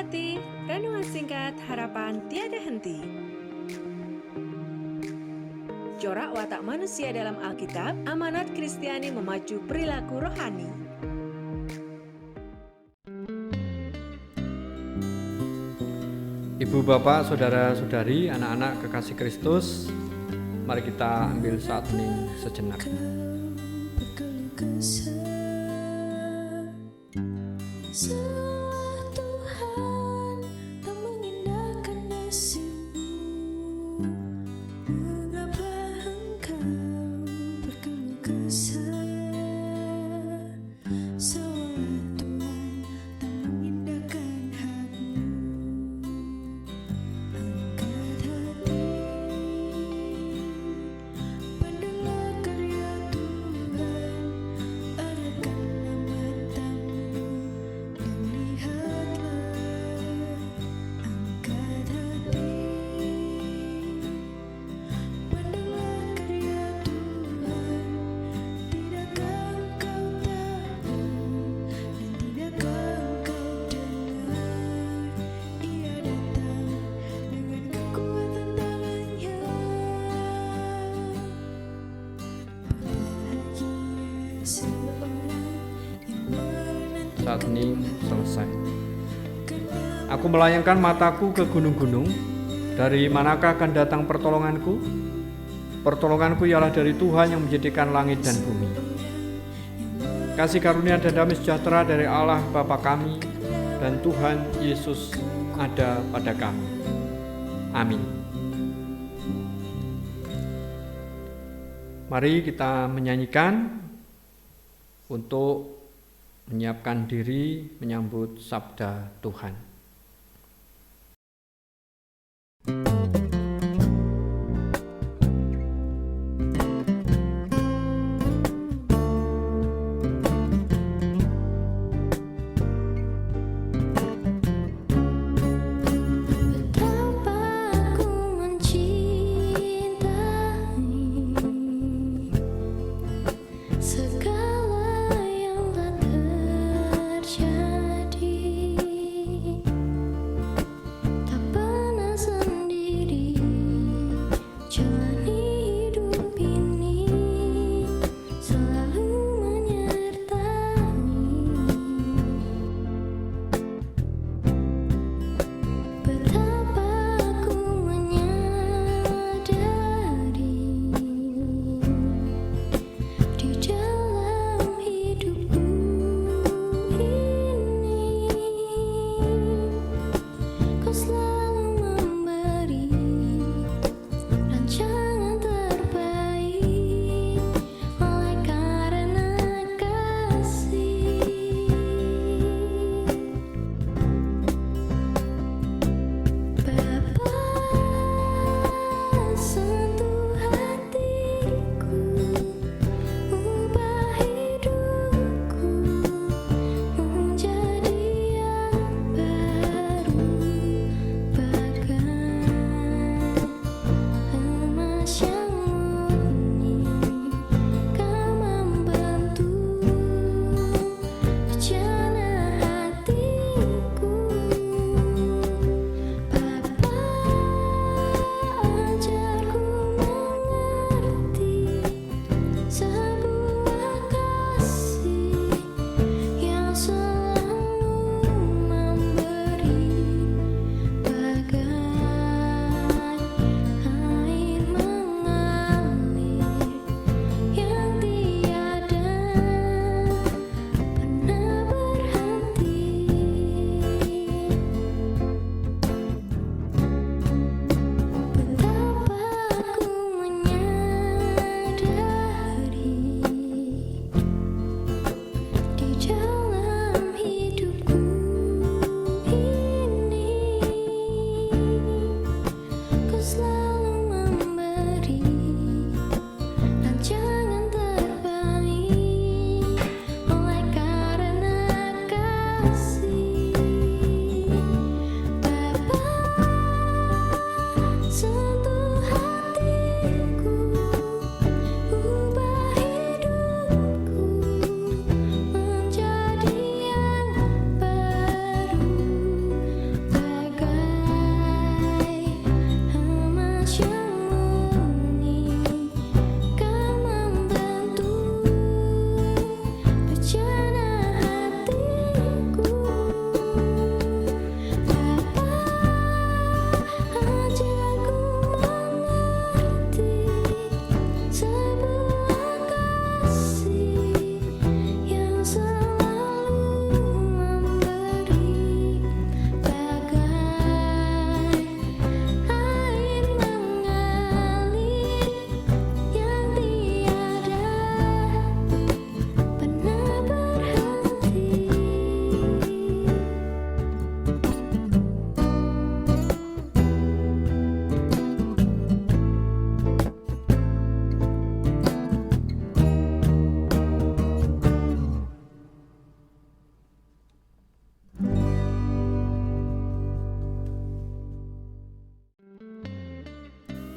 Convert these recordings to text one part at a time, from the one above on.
hati, renungan singkat harapan tiada henti. Corak watak manusia dalam Alkitab, amanat Kristiani memacu perilaku rohani. Ibu, bapak, saudara-saudari, anak-anak kekasih Kristus, mari kita ambil saat hening sejenak. Tuhan tak mengindahkan nasibmu. Mengapa engkau berkeluh kesah? Seolah Tuhan tak mengindahkan hakmu. Angkat hati, pandanglah karya Tuhan, arahkanlah matamu dan lihatlah. Angkat hati, pandanglah karya Tuhan, tidakkah engkau tahu dan tidakkah engkau dengar? Ia datang dengan kekuatan tangannya. Bahagia seorang yang menanti Saat hening selesai. Aku melayangkan mataku ke gunung-gunung. Dari manakah akan datang pertolonganku? Pertolonganku ialah dari Tuhan yang menjadikan langit dan bumi. Kasih karunia dan damai sejahtera dari Allah Bapa kami dan Tuhan Yesus ada pada kami. Amin. Mari kita menyanyikan untuk menyiapkan diri menyambut sabda Tuhan. Betapa aku mencintai segala yang telah terjadi.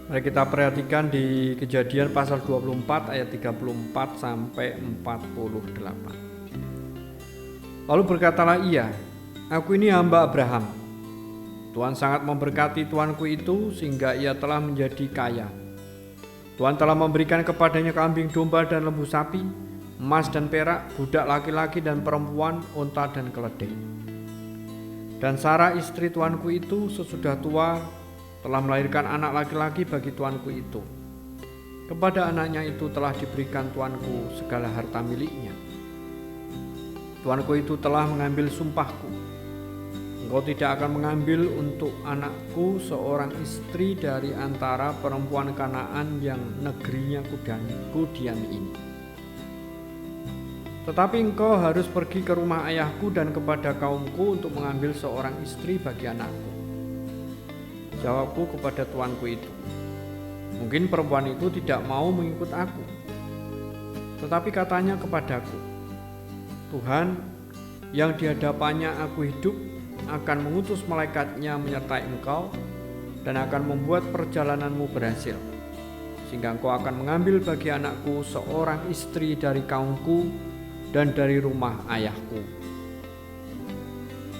Mari kita perhatikan di Kejadian pasal 24 ayat 34 sampai 48. Lalu berkatalah ia, "Aku ini hamba Abraham. Tuhan sangat memberkati tuanku itu sehingga ia telah menjadi kaya. Tuhan telah memberikan kepadanya kambing domba dan lembu sapi, emas dan perak, budak laki-laki dan perempuan, unta dan keledai. Dan Sarah istri tuanku itu sesudah tua telah melahirkan anak laki-laki bagi tuanku itu. Kepada anaknya itu telah diberikan tuanku segala harta miliknya. Tuanku itu telah mengambil sumpahku. Engkau tidak akan mengambil untuk anakku seorang istri dari antara perempuan Kanaan yang negerinya kudiami ini. Tetapi engkau harus pergi ke rumah ayahku dan kepada kaumku untuk mengambil seorang istri bagi anakku." Jawabku kepada tuanku itu, "Mungkin perempuan itu tidak mau mengikut aku." Tetapi katanya kepadaku, "Tuhan yang di hadapannya aku hidup akan mengutus malaikatnya menyertai engkau dan akan membuat perjalananmu berhasil, sehingga engkau akan mengambil bagi anakku seorang istri dari kaumku dan dari rumah ayahku.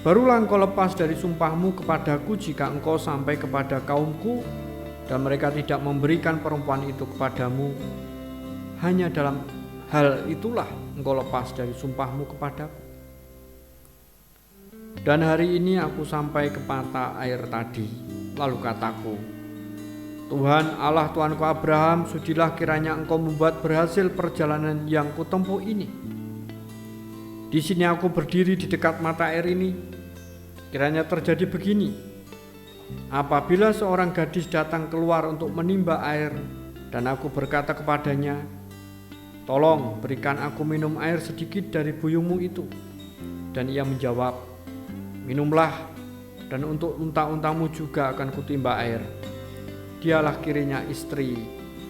Barulah engkau lepas dari sumpahmu kepadaku jika engkau sampai kepada kaumku dan mereka tidak memberikan perempuan itu kepadamu. Hanya dalam hal itulah engkau lepas dari sumpahmu kepadaku. Dan hari ini aku sampai ke mata air tadi. Lalu kataku, Tuhan Allah Tuanku Abraham, sudilah kiranya engkau membuat berhasil perjalanan yang kutempuh ini. Di sini aku berdiri di dekat mata air ini. Kiranya terjadi begini, apabila seorang gadis datang keluar untuk menimba air dan aku berkata kepadanya, tolong berikan aku minum air sedikit dari buyungmu itu. Dan ia menjawab, minumlah, dan untuk unta-untamu juga akan kutimba air. Dialah kiranya istri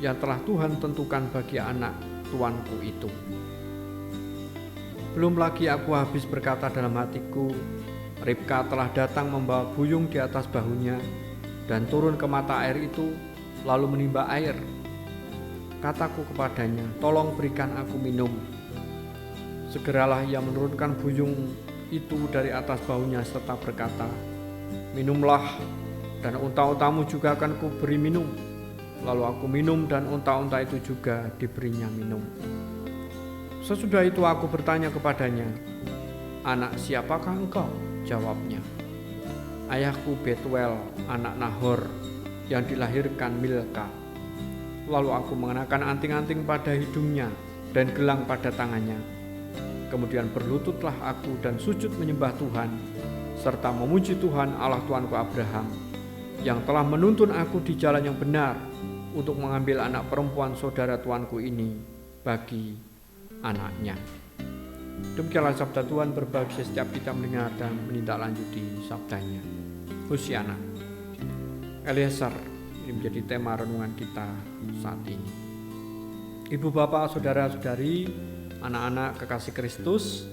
yang telah Tuhan tentukan bagi anak tuanku itu. Belum lagi aku habis berkata dalam hatiku, Ribka telah datang membawa buyung di atas bahunya dan turun ke mata air itu lalu menimba air. Kataku kepadanya, tolong berikan aku minum. Segeralah ia menurunkan buyung itu dari atas bahunya serta berkata, minumlah, dan unta-untamu juga akan kuberi minum. Lalu aku minum dan unta-unta itu juga diberinya minum. Sesudah itu aku bertanya kepadanya, anak siapakah engkau? Jawabnya, ayahku Betuel, anak Nahor, yang dilahirkan Milka. Lalu aku mengenakan anting-anting pada hidungnya dan gelang pada tangannya. Kemudian berlututlah aku dan sujud menyembah Tuhan, serta memuji Tuhan Allah Tuanku Abraham, yang telah menuntun aku di jalan yang benar untuk mengambil anak perempuan saudara tuanku ini bagi anaknya. Demikianlah sabda Tuhan, berbagi setiap kita mendengar dan menindaklanjuti sabdanya. Hosiana. Eliezer, ini menjadi tema renungan kita saat ini. Ibu bapak, saudara-saudari, anak-anak kekasih Kristus,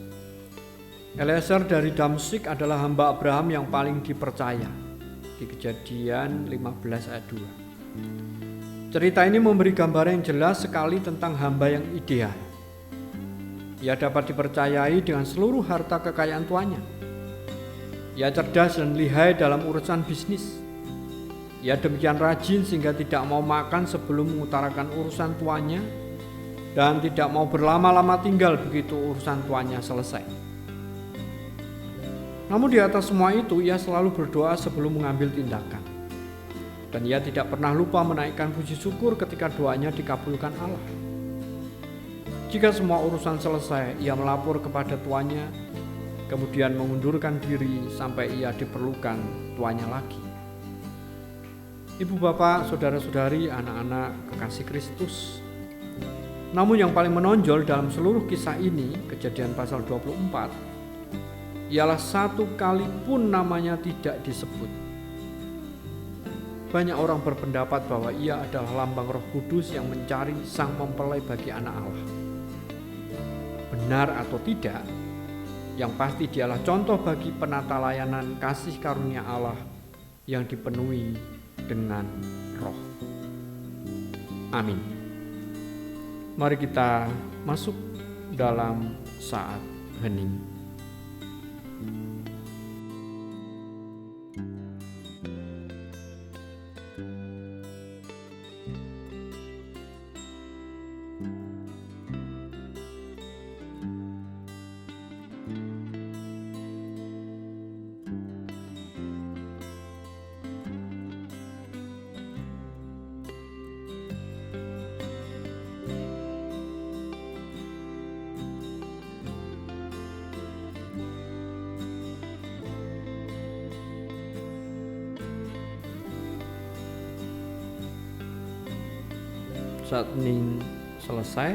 Eliezer dari Damsyik adalah hamba Abraham yang paling dipercaya. Di Kejadian 15 ayat 2. Cerita ini memberi gambaran yang jelas sekali tentang hamba yang ideal. Ia dapat dipercayai dengan seluruh harta kekayaan tuannya. Ia cerdas dan lihai dalam urusan bisnis. Ia demikian rajin sehingga tidak mau makan sebelum mengutarakan urusan tuannya dan tidak mau berlama-lama tinggal begitu urusan tuannya selesai. Namun di atas semua itu ia selalu berdoa sebelum mengambil tindakan. Dan ia tidak pernah lupa menaikkan puji syukur ketika doanya dikabulkan Allah. Jika semua urusan selesai, ia melapor kepada tuannya, kemudian mengundurkan diri sampai ia diperlukan tuannya lagi. Ibu bapak, saudara-saudari, anak-anak kekasih Kristus. Namun yang paling menonjol dalam seluruh kisah ini, Kejadian pasal 24, ialah satu kali pun namanya tidak disebut. Banyak orang berpendapat bahwa ia adalah lambang Roh Kudus yang mencari sang mempelai bagi anak Allah. Benar atau tidak, yang pasti dialah contoh bagi penata layanan kasih karunia Allah yang dipenuhi dengan roh. Amin. Mari kita masuk dalam saat hening. Saat hening selesai,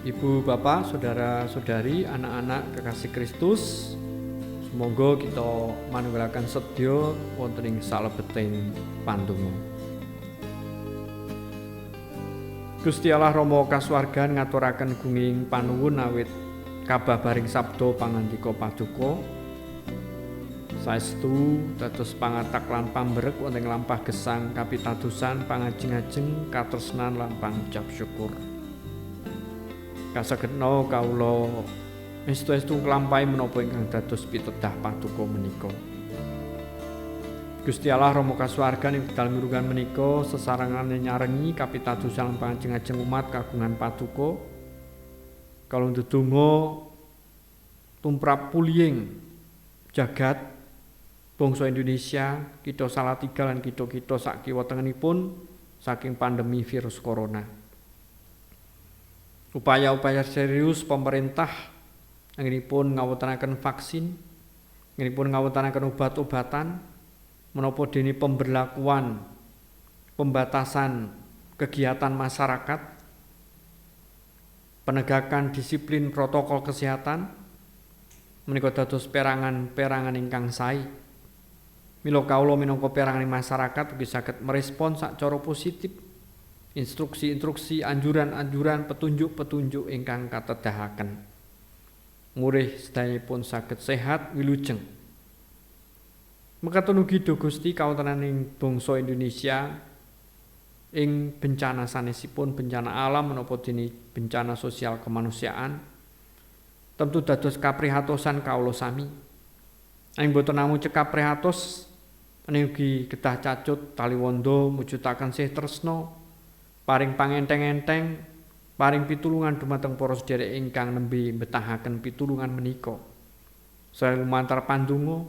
Ibu, Bapak, Saudara-saudari, anak-anak kekasih Kristus, semoga kita manunggalaken sedya wonten ing salebeting pandonga. Gusti Allah Rama kasuwargan ngaturaken gunging panuwun awit kababaring sabda pangandika paduka saestu dados pangatak lan pamberek wonten lampah gesang kapitadosan pangajeng-ajeng katresnan lan pangucap syukur. Kasagedna kawula estu-estu nglampahi menapa ingkang dados pitedah paduka menika. Gusti Allah Rama kasuwargan ing dalem mirungan menika sesarangane nyarengi kapitadosan lan pangajeng-ajeng umat kagungan paduka kala ndedonga tumrap pulihing jagat bangsa Indonesia, kita Salatiga lan kita sak kiwa tengenipun saking pandemi virus corona. Upaya-upaya serius pemerintah anggenipun ngawontenaken vaksin, anggenipun ngawontenaken obat-obatan menapa dene pemberlakuan pembatasan kegiatan masyarakat, penegakan disiplin protokol kesehatan menika dados perangan-perangan ingkang sae. Mila kawula minangka perangan masyarakat ugi saged merespon sacara positif instruksi-instruksi, anjuran-anjuran, petunjuk-petunjuk ingkang katedahaken. Murih sedayanipun saged sehat wilujeng. Mekaten ugi do Gusti kawontenaning bangsa Indonesia ing bencana sanesipun bencana alam menapa dene bencana sosial kemanusiaan tentu dados kaprihatosan kawula sami. Ing boten namung cekap prihatos menika kedah cacut taliwondo mujudaken sih tresna paring pangenteng-enteng paring pitulungan dumateng para sedherek ingkang nembe betahaken pitulungan menika. Saya lumantar pandonga,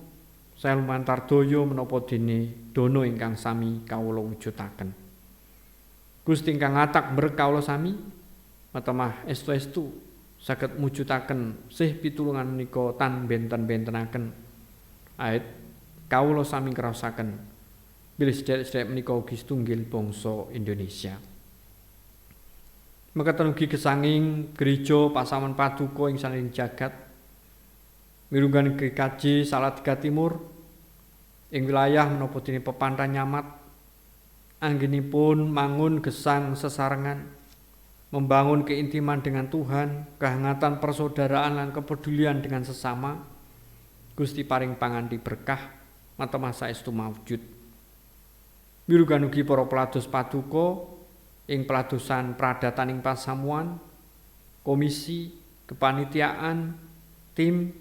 saya lumantar daya menapa dene dana ingkang sami kawula wujudaken. Gusti ingkang ngatak berek kawula sami matemah estu-estu saged mujudaken sih pitulungan menika tan benten-bentenaken. Ait kawula sami ngraosaken bilih sedherek-sedherek menika ugi setunggal bangsa Indonesia. Mekaten ugi gesanging gereja Pasaman Paduka ing saling jagat mirunggan GKJ Salatiga Timur ing wilayah menapa dene Pepantan Nyamat anggenipun mangun gesang sesarengan membangun keintiman dengan Tuhan, kehangatan persaudaraan lan kepedulian dengan sesama. Gusti paring panganti berkah matemah saestu mawujud. Mirugan ugi para pelados paduka ing peladosan pradatan ing pasamuan, komisi, kepanitiaan, tim,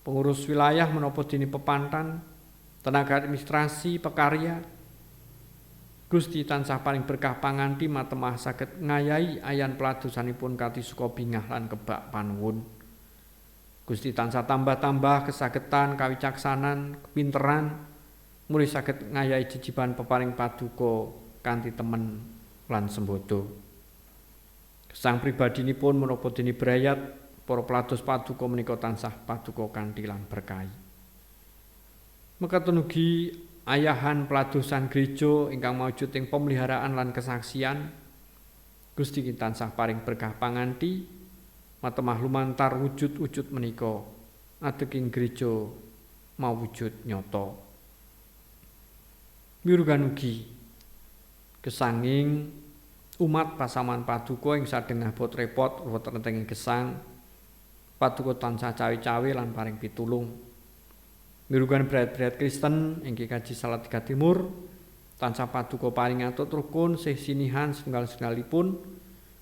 pengurus wilayah menapa dene Pepantan, tenaga administrasi, pekarya. Gusti tansah paring berkah panganti matemah saged ngayahi ayan peladosanipun kanthi suka bingah lan kebak panuwun. Gusti tansah tambah-tambah kesagetan, kawicaksanan, kepinteran, mulih saged ngayahi jejiban peparing paduka kanthi temen lan sembodo. Gesang pribadinipun menapa dene brayat para pelados paduka menika tansah paduka kanthi lan berkahi. Mekaten ugi ayahan peladosan gereja ingkang maujud ing pemeliharaan lan kesaksian. Gusti tansah paring berkah panganti matemah lumantar wujud-wujud menika ateking gereja mawujud nyata. Mirugan ugi gesanging umat Pasaman Paduka ing sadengah bot repot wonten ing gesang paduka tansah cawe-cawe lan paring pitulung. Mirugan brayat-brayat Kristen ing GKJ Salatiga Timur tansah paduka paring atut rukun sih sinihan setunggal-setunggalipun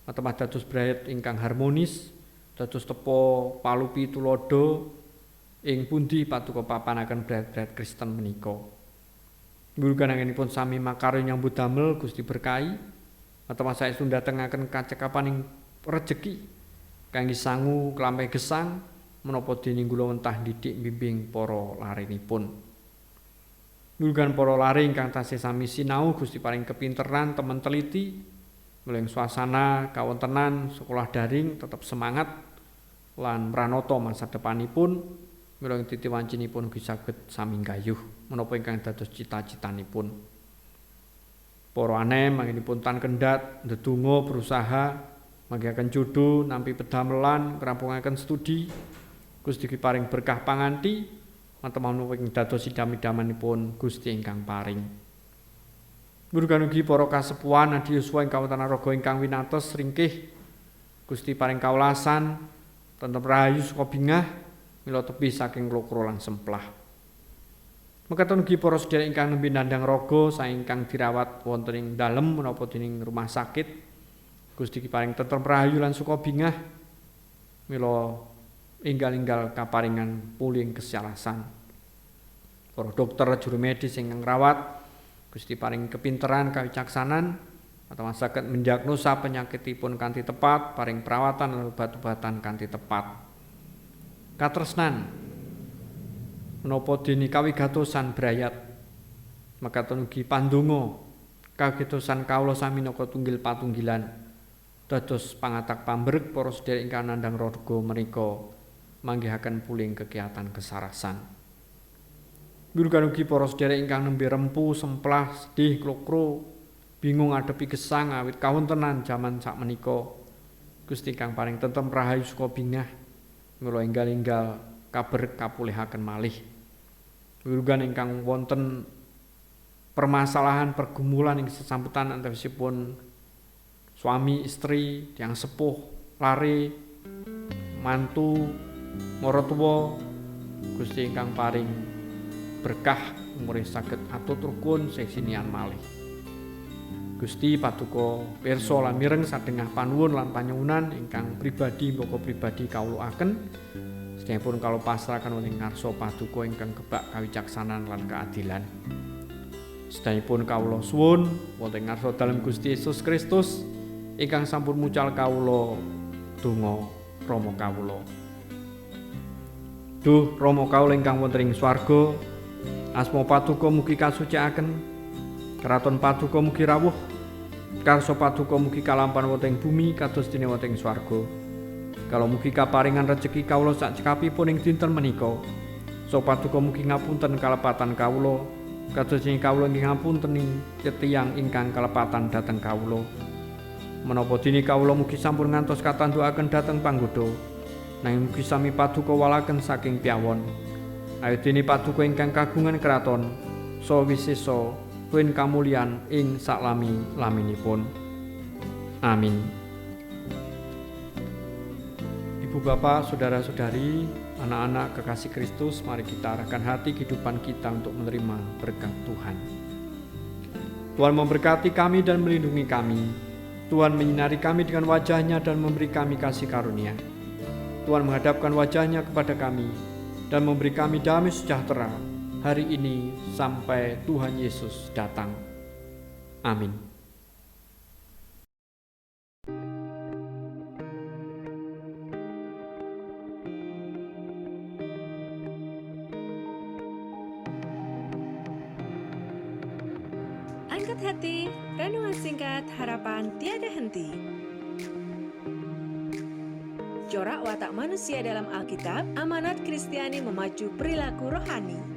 matemah dados brayat ingkang harmonis dados tepo palupi tulodo ing pundi paduka papanaken brayat-brayat Kristen menika. Ngurkananipun sami makarya nyambut damel Gusti berkahi matemah saestu ndatengaken kacekapan ing rejeki kangge sangu klampe gesang menapa dening kula wentah didik bimbing para larenipun. Nulgan para lare ingkang tasih sami sinau Gusti paring kepinteran temen teliti mulih suasana kawontenan sekolah daring tetap semangat lan mranata masa depanipun mila titiwancinipun ugi saged sami gayuh menapa ingkang dados cita-citanipun. Para anem manginipun tan kendhat ndedonga berusaha manggihaken jodoh nampi pedamelan kerampungaken studi Gusti paring berkah panganti matemah menapa ing dados idam-idamanipun Gusti ingkang paring. Murugan ugi para kasepuhan adi yuswa ing kawontenan raga ingkang winates ringkih Gusti paring kawelasan tentrem rahayu saka bingah mila tebih saking lokro lan semplah. Mekaten ugi para sedherek ingkang nembe nandhang raga saengkang dirawat wonten ing dalem menapa dening rumah sakit Gusti paring tentrem rahayu lan suka bingah mila enggal-enggal kaparingan puling kesalasan. Para dokter juru medis ingkang ngrawat Gusti paring kepinteran kawicaksanan atau saged mendiagnosa penyakitipun kanthi tepat, paring perawatan lan obat-obatan kanthi tepat. Katresnan menapa dene kawigatosan brayat mekaten ugi pandonga kawigatosan kawula sami naka tunggil patunggilan dados pangatak pambrek para sedherek ingkang nandhang raga menika manggihaken puling kegiatan kesarasan. Murugan ugi para sedherek ingkang nembe rempu semplah sedih klokro bingung ngadepi gesang awit kawontenan jaman sakmenika Gusti kang paring tentrem rahayu saka bingah mila enggal-enggal kaber kapulihaken malih. Murugan ingkang wonten permasalahan pergumulan ing sesambetan antawisipun suami istri tiyang sepuh lare mantu maratuwa Gusti ingkang paring berkah umurih saged atut rukun sesinian malih. Gusti paduka pirsa lan mireng sadengah panuwun lan panyuwunan ingkang pribadi mboko pribadi kawulaaken sedayapun kalau pasrahaken wonten ngarsa paduka ingkang kebak kawicaksanan lan keadilan. Sedayapun kawula suwun wonten ngarsa dalem Gusti Yesus Kristus ingkang sampun mucal kawula donga Rama kawula. Duh Rama kawula ingkang wonten ing swarga, asma paduka mugi kasucikaken, kraton paduka mugi rawuh, karsa paduka mugi kalampahan wonten ing bumi kados dene wonten ing swarga. Kalau mugi kaparingan rejeki kawula sak cekapipun ing dinten menika, so paduka mugi ngapunten kalepatan kawula, kados dene kawula nggih ngapunten ing tiyang ingkang kalepatan dhateng kawula. Menapa dene kawula mugi sampun ngantos katandukaken dhateng panggoda, nanging mugi sami paduka walaken saking piyawon. Awit dene paduka ingkang kagungan kraton saha wisesa kuwi kamulyan ing saklami-laminipun. Amin. Ibu bapak, saudara-saudari, anak-anak kekasih Kristus, mari kita arahkan hati kehidupan kita untuk menerima berkat Tuhan. Tuhan memberkati kami dan melindungi kami. Tuhan menyinari kami dengan wajah-Nya dan memberi kami kasih karunia. Tuhan menghadapkan wajah-Nya kepada kami dan memberi kami damai sejahtera hari ini sampai Tuhan Yesus datang. Amin. Angkat hati, renungan singkat harapan tiada henti. Corak watak manusia dalam Alkitab, amanat Kristiani memacu perilaku rohani.